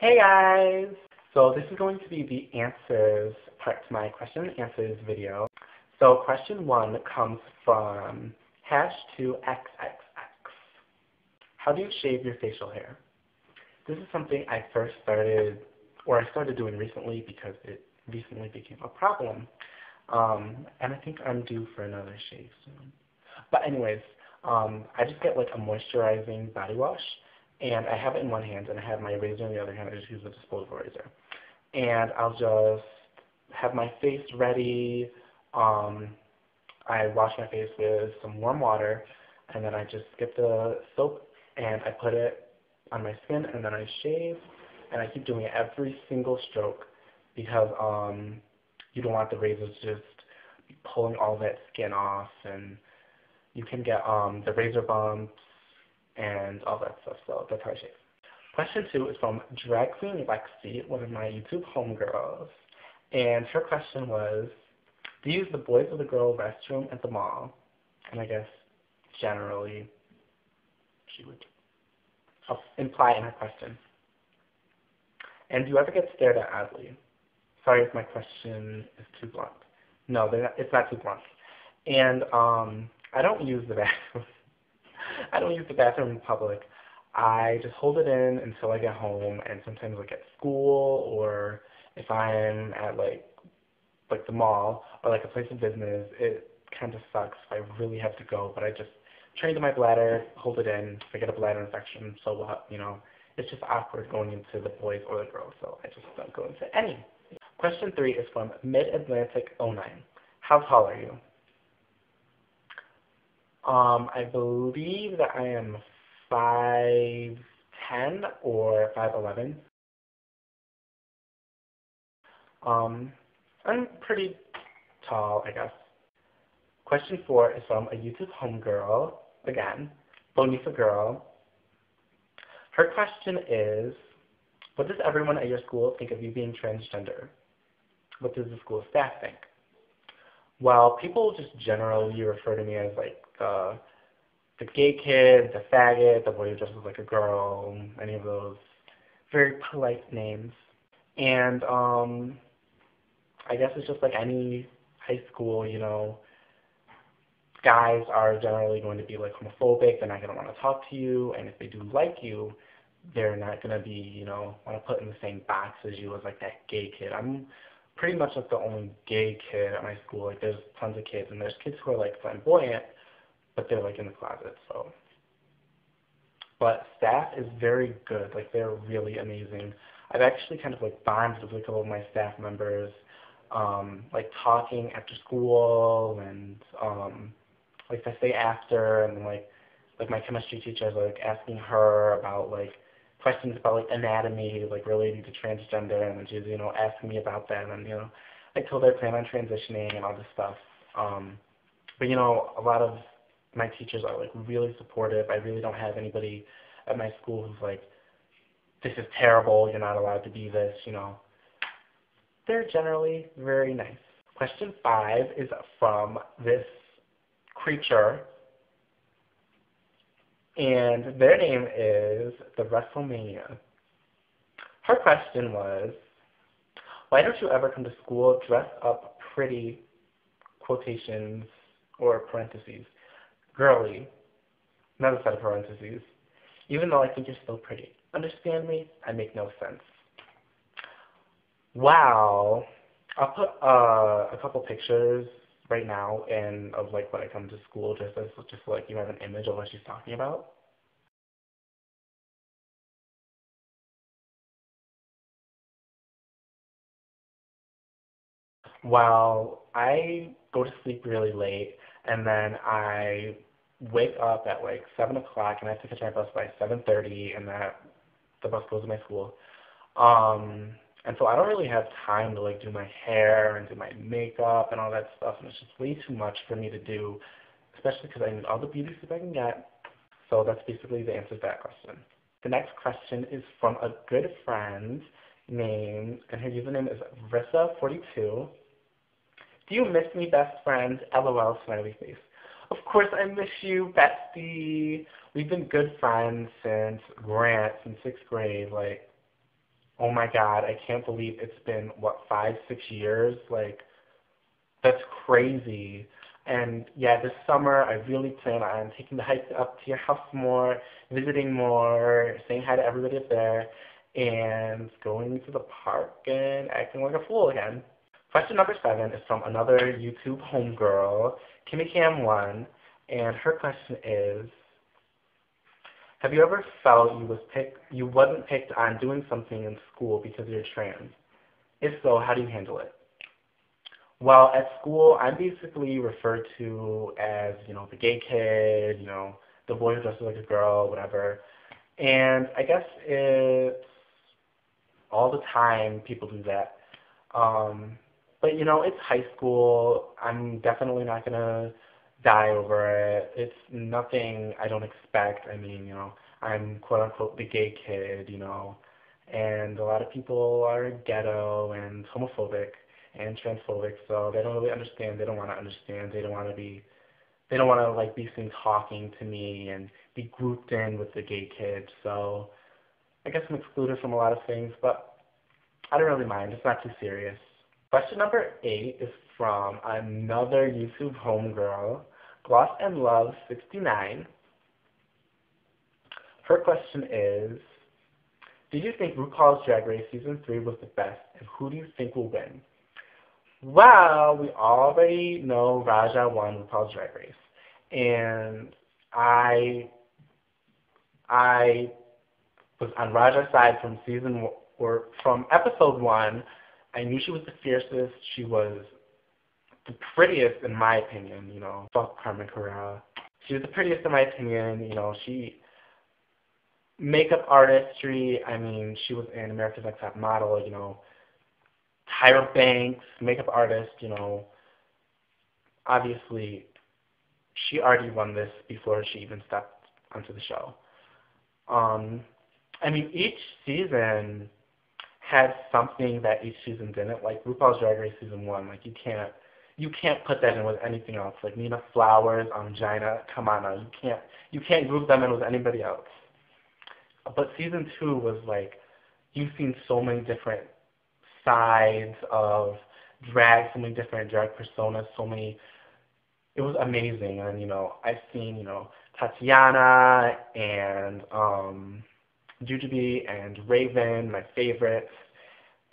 Hey guys! So this is going to be the answers part to my question and answers video. So question 1 comes from #2xxx. How do you shave your facial hair? This is something I started doing recently because it recently became a problem. And I think I'm due for another shave soon. But anyways, I just get like a moisturizing body wash, and I have it in one hand, and I have my razor in the other hand. I just use a disposable razor. And I'll just have my face ready. I wash my face with some warm water, and then I just get the soap, and I put it on my skin, and then I shave, and I keep doing it every single stroke because you don't want the razors just pulling all that skin off, and you can get the razor bumps and all that stuff. So that's how I shave. Question 2 is from Drag Queen Lexi, one of my YouTube homegirls, and her question was, do you use the boys or the girl restroom at the mall? And I guess generally she would imply in her question. And do you ever get stared at oddly? Sorry if my question is too blunt. No, it's not too blunt. And I don't use the bathroom. I don't use the bathroom in public. I just hold it in until I get home, and sometimes like at school, or if I'm at like the mall or like a place of business, it kind of sucks if I really have to go, but I just train to my bladder, hold it in. If I get a bladder infection, so what, it's just awkward going into the boys or the girls, so I just don't go into any. Question 3 is from Mid-Atlantic 09. How tall are you? I believe that I am 5'10" or 5'11". I'm pretty tall, I guess. Question 4 is from a YouTube homegirl, again, Bonifa Girl. Her question is, what does everyone at your school think of you being transgender? What does the school staff think? Well, people just generally refer to me as like the gay kid, the faggot, the boy who dresses like a girl, any of those very polite names. And I guess it's just like any high school, guys are generally going to be like homophobic. They're not going to want to talk to you, and if they do like you, they're not going to be, want to put in the same box as you as like that gay kid. I'm pretty much like the only gay kid at my school. Like there's tons of kids, and there's kids who are like flamboyant, but they're like in the closet. So, but staff is very good. Like they're really amazing. I've actually kind of like bonded with a couple of my staff members, like talking after school, and like if I stay after, and like my chemistry teacher is like asking her about like questions about like anatomy, like relating to transgender, and then she's asking me about that, and I told her I plan on transitioning and all this stuff. But a lot of my teachers are like really supportive. I really don't have anybody at my school who's like, this is terrible, you're not allowed to be this, They're generally very nice. Question 5 is from this creature, and their name is the WrestleMania. Her question was, why don't you ever come to school dressed up pretty, quotations or parentheses, girly, another set of parentheses, even though I think you're still pretty? Understand me? I make no sense. Wow. I'll put a couple pictures right now of like when I come to school, just so like you have an image of what she's talking about. Well, I go to sleep really late, and then I wake up at like 7 o'clock, and I have to catch my bus by 7:30, and the bus goes to my school. And so I don't really have time to like do my hair and do my makeup and all that stuff, and it's just way too much for me to do, especially because I need all the beauty sleep I can get. So that's basically the answer to that question. The next question is from a good friend named, and her username is Rissa42. Do you miss me, best friend? LOL, smiley face. Of course I miss you, bestie. We've been good friends since 6th grade. Like, Oh my God, I can't believe it's been, what, 5, 6 years? Like, that's crazy. And yeah, this summer I really plan on taking the hike up to your house more, visiting more, saying hi to everybody up there, and going to the park and acting like a fool again. Question number 7 is from another YouTube homegirl, Kimmy Cam 1, and her question is, have you ever felt you wasn't picked on doing something in school because you're trans? If so, how do you handle it? Well, at school, I'm basically referred to as, the gay kid, the boy who dresses like a girl, whatever. And I guess it's all the time people do that. Um, but it's high school. I'm definitely not gonna die over it. It's nothing I don't expect. I mean, I'm quote unquote the gay kid, and a lot of people are ghetto and homophobic and transphobic, so they don't really understand. They don't want to understand. They don't want to be. They don't want to like be seen talking to me and be grouped in with the gay kid. So I guess I'm excluded from a lot of things, but I don't really mind. It's not too serious. Question number 8 is from another YouTube homegirl, Gloss and Love 69. Her question is, do you think RuPaul's Drag Race Season 3 was the best, and who do you think will win? Well, we already know Raja won RuPaul's Drag Race, and I was on Raja's side from or from episode 1. I knew she was the fiercest. She was the prettiest in my opinion, fuck Carmen Carrera. She was the prettiest in my opinion, she makeup artistry, I mean, she was in America's Next Top Model, Tyra Banks, makeup artist, obviously she already won this before she even stepped onto the show. I mean, each season had something that each season didn't. Like RuPaul's Drag Race Season 1, like you can't put that in with anything else. Like Nina Flowers, Gina, come on now, you can't group them in with anybody else. But Season 2 was like, you've seen so many different sides of drag, so many different drag personas, it was amazing. And, I've seen, Tatiana and Jujubee and Raven, my favorites.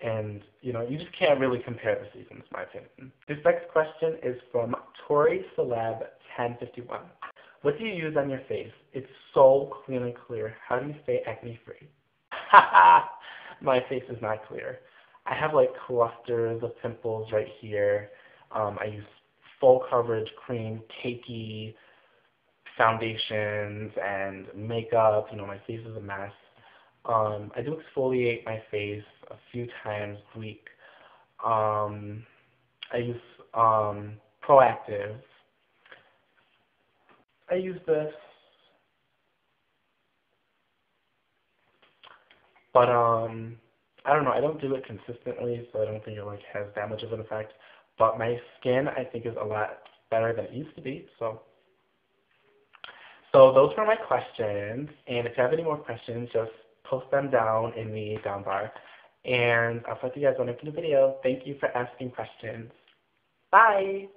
And, you just can't really compare the seasons, in my opinion. This next question is from Tori Celeb 1051. What do you use on your face? It's so clean and clear. How do you stay acne free? My face is not clear. I have like clusters of pimples right here. I use full coverage cream, cakey foundations and makeup. My face is a mess. I do exfoliate my face a few times a week. I use Proactive. I use this, but I don't know. I don't do it consistently, so I don't think it like has that much of an effect. But my skin, I think, is a lot better than it used to be. So those were my questions. And if you have any more questions, just post them down in the down bar. And I'll talk to you guys when I make a new video. Thank you for asking questions. Bye.